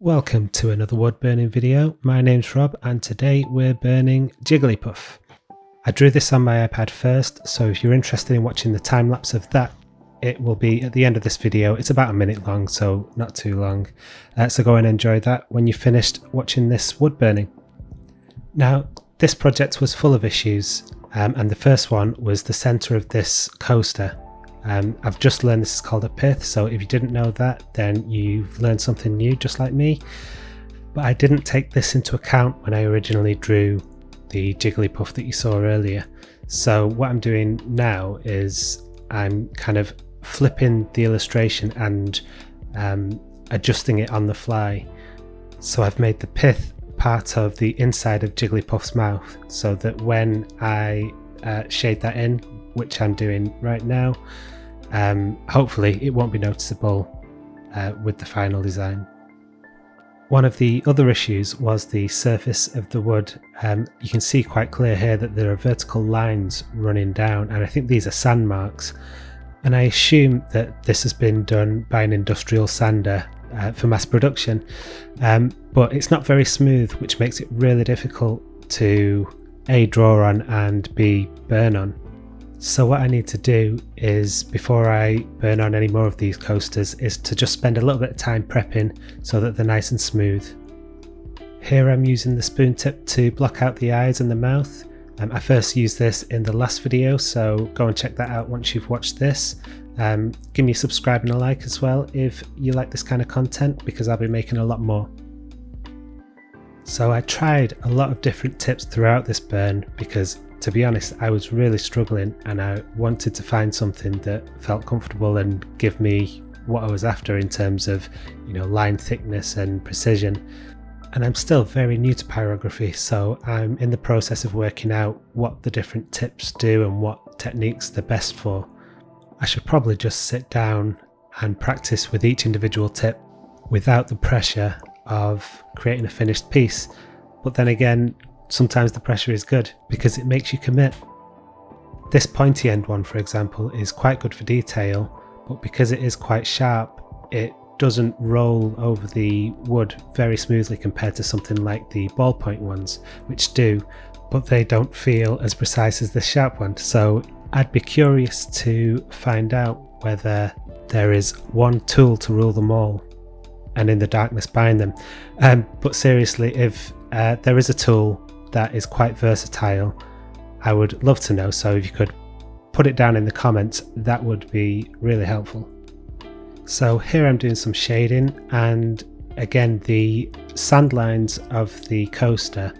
Welcome to another wood burning video. My name's Rob and today we're burning Jigglypuff. I drew this on my iPad first, so if you're interested in watching the time lapse of that, it will be at the end of this video. It's about a minute long, so not too long. So go and enjoy that when you've finished watching this wood burning. Now, this project was full of issues, and the first one was the centre of this coaster. I've just learned this is called a pith, so if you didn't know that, then you've learned something new just like me. But I didn't take this into account when I originally drew the Jigglypuff that you saw earlier. So what I'm doing now is I'm kind of flipping the illustration and adjusting it on the fly. So I've made the pith part of the inside of Jigglypuff's mouth, so that when I shade that in, which I'm doing right now, hopefully it won't be noticeable with the final design. One of the other issues was the surface of the wood. You can see quite clear here that there are vertical lines running down, and I think these are sand marks, and I assume that this has been done by an industrial sander for mass production, but it's not very smooth, which makes it really difficult to A, draw on, and B, burn on. So what I need to do is, before I burn on any more of these coasters, is to just spend a little bit of time prepping so that they're nice and smooth. Here I'm using the spoon tip to block out the eyes and the mouth. I first used this in the last video, so go and check that out once you've watched this. Give me a subscribe and a like as well if you like this kind of content, because I'll be making a lot more. So I tried a lot of different tips throughout this burn because, to be honest, I was really struggling and I wanted to find something that felt comfortable and give me what I was after in terms of, line thickness and precision. And I'm still very new to pyrography, so I'm in the process of working out what the different tips do and what techniques they're best for. I should probably just sit down and practice with each individual tip without the pressure of creating a finished piece. But then again, sometimes the pressure is good because it makes you commit. This pointy end one, for example, is quite good for detail, but because it is quite sharp, it doesn't roll over the wood very smoothly compared to something like the ballpoint ones, which do, but they don't feel as precise as the sharp one. So I'd be curious to find out whether there is one tool to rule them all and in the darkness bind them. But seriously, if there is a tool that is quite versatile, I would love to know. So if you could put it down in the comments, that would be really helpful. So here I'm doing some shading, and again the sand lines of the coaster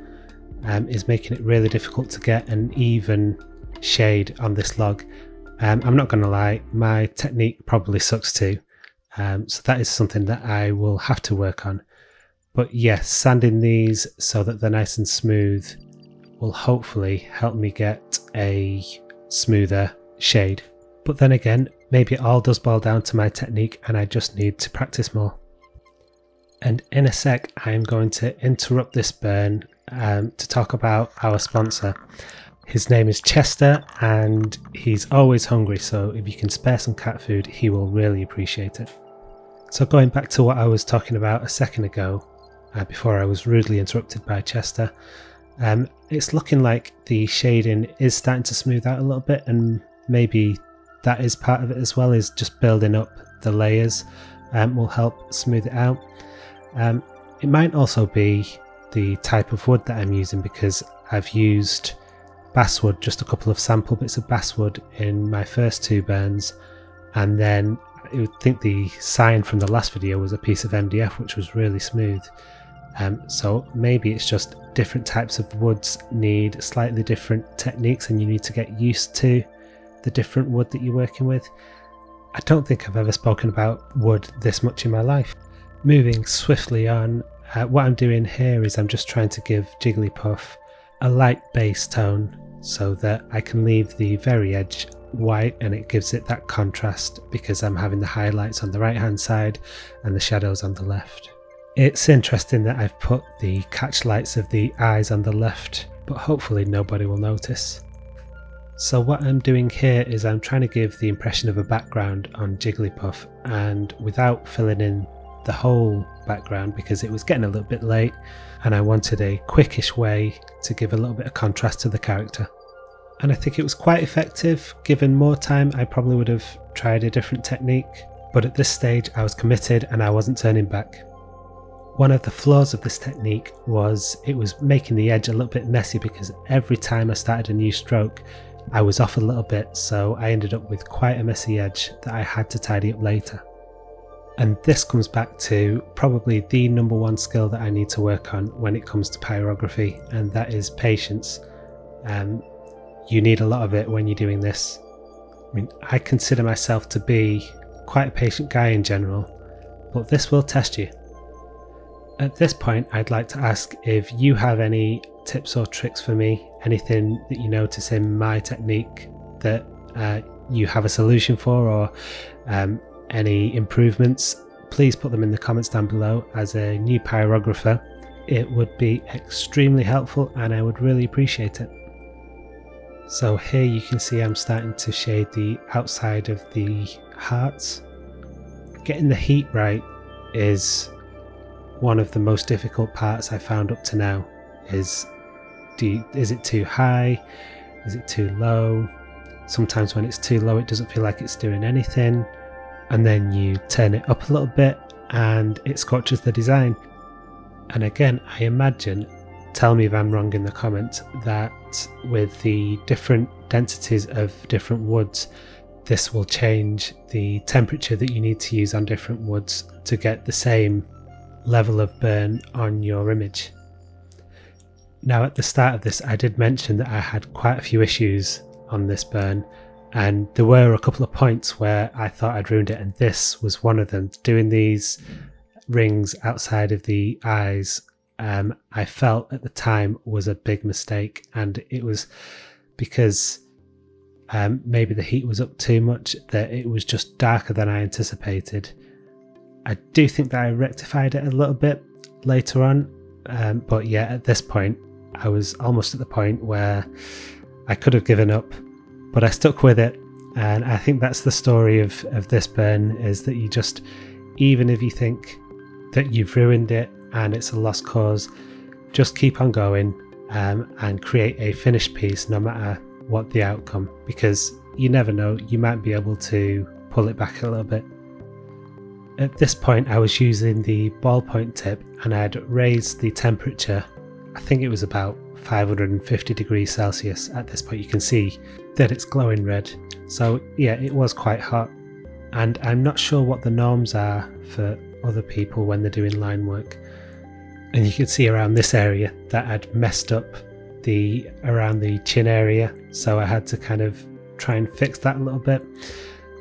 is making it really difficult to get an even shade on this log. I'm not going to lie, my technique probably sucks too, so that is something that I will have to work on. But yes, sanding these so that they're nice and smooth will hopefully help me get a smoother shade. But then again, maybe it all does boil down to my technique and I just need to practice more. And in a sec, I'm going to interrupt this burn to talk about our sponsor. His name is Chester and he's always hungry, so if you can spare some cat food, he will really appreciate it. So going back to what I was talking about a second ago, before I was rudely interrupted by Chester, it's looking like the shading is starting to smooth out a little bit, and maybe that is part of it as well, is just building up the layers will help smooth it out. It might also be the type of wood that I'm using, because I've used basswood, just a couple of sample bits of basswood in my first two burns, and then I would think the sign from the last video was a piece of MDF which was really smooth. So maybe it's just different types of woods need slightly different techniques and you need to get used to the different wood that you're working with. I don't think I've ever spoken about wood this much in my life. Moving swiftly on, what I'm doing here is I'm just trying to give Jigglypuff a light base tone so that I can leave the very edge white and it gives it that contrast, because I'm having the highlights on the right hand side and the shadows on the left. It's interesting that I've put the catch lights of the eyes on the left, but hopefully nobody will notice. So what I'm doing here is I'm trying to give the impression of a background on Jigglypuff, and without filling in the whole background because it was getting a little bit late and I wanted a quickish way to give a little bit of contrast to the character. And I think it was quite effective. Given more time, I probably would have tried a different technique, but at this stage I was committed and I wasn't turning back. One of the flaws of this technique was it was making the edge a little bit messy because every time I started a new stroke I was off a little bit, so I ended up with quite a messy edge that I had to tidy up later. And this comes back to probably the number one skill that I need to work on when it comes to pyrography, and that is patience. You need a lot of it when you're doing this. I mean, I consider myself to be quite a patient guy in general, but this will test you. At this point, I'd like to ask if you have any tips or tricks for me, anything that you notice in my technique that you have a solution for, or any improvements. Please put them in the comments down below. As a new pyrographer, it would be extremely helpful and I would really appreciate it. So here you can see I'm starting to shade the outside of the hearts. Getting the heat right is one of the most difficult parts I found up to now. Is it too high? Is it too low? Sometimes when it's too low it doesn't feel like it's doing anything, and then you turn it up a little bit and it scorches the design. And again, I imagine, tell me if I'm wrong in the comments, that with the different densities of different woods, this will change the temperature that you need to use on different woods to get the same level of burn on your image. Now at the start of this I did mention that I had quite a few issues on this burn, and there were a couple of points where I thought I'd ruined it, and this was one of them. Doing these rings outside of the eyes, I felt at the time was a big mistake, and it was because maybe the heat was up too much, that it was just darker than I anticipated. I do think that I rectified it a little bit later on, but yeah, at this point I was almost at the point where I could have given up, but I stuck with it. And I think that's the story of this burn, is that you just, even if you think that you've ruined it and it's a lost cause, just keep on going and create a finished piece no matter what the outcome, because you never know, you might be able to pull it back a little bit. At this point I was using the ballpoint tip and I had raised the temperature. I think it was about 550 degrees Celsius at this point. You can see that it's glowing red. So yeah, it was quite hot, and I'm not sure what the norms are for other people when they're doing line work. And you can see around this area that I'd messed up around the chin area, so I had to kind of try and fix that a little bit.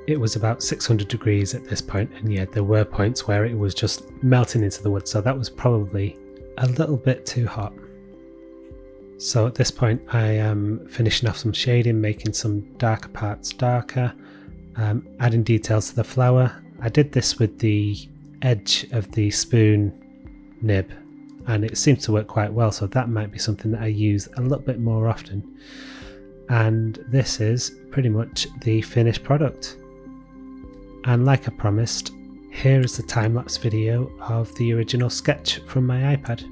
It was about 600 degrees at this point, and yeah, there were points where it was just melting into the wood, so that was probably a little bit too hot. So at this point I am finishing off some shading, making some darker parts darker, adding details to the flower. I did this with the edge of the spoon nib and it seems to work quite well, so that might be something that I use a little bit more often. And this is pretty much the finished product. And like I promised, here is the time-lapse video of the original sketch from my iPad.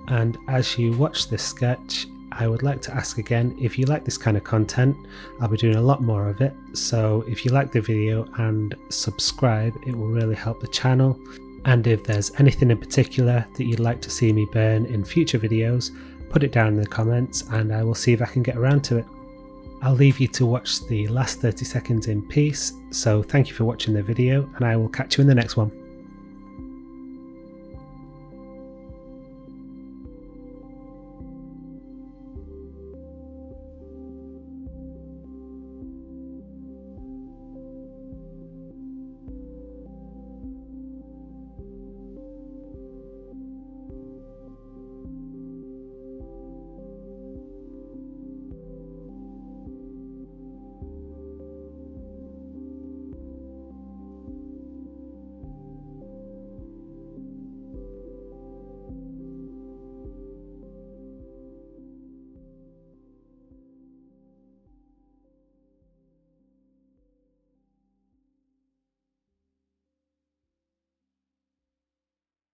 And as you watch this sketch, I would like to ask again, if you like this kind of content, I'll be doing a lot more of it. So if you like the video and subscribe, it will really help the channel. And if there's anything in particular that you'd like to see me burn in future videos, put it down in the comments and I will see if I can get around to it. I'll leave you to watch the last 30 seconds in peace, so thank you for watching the video and I will catch you in the next one.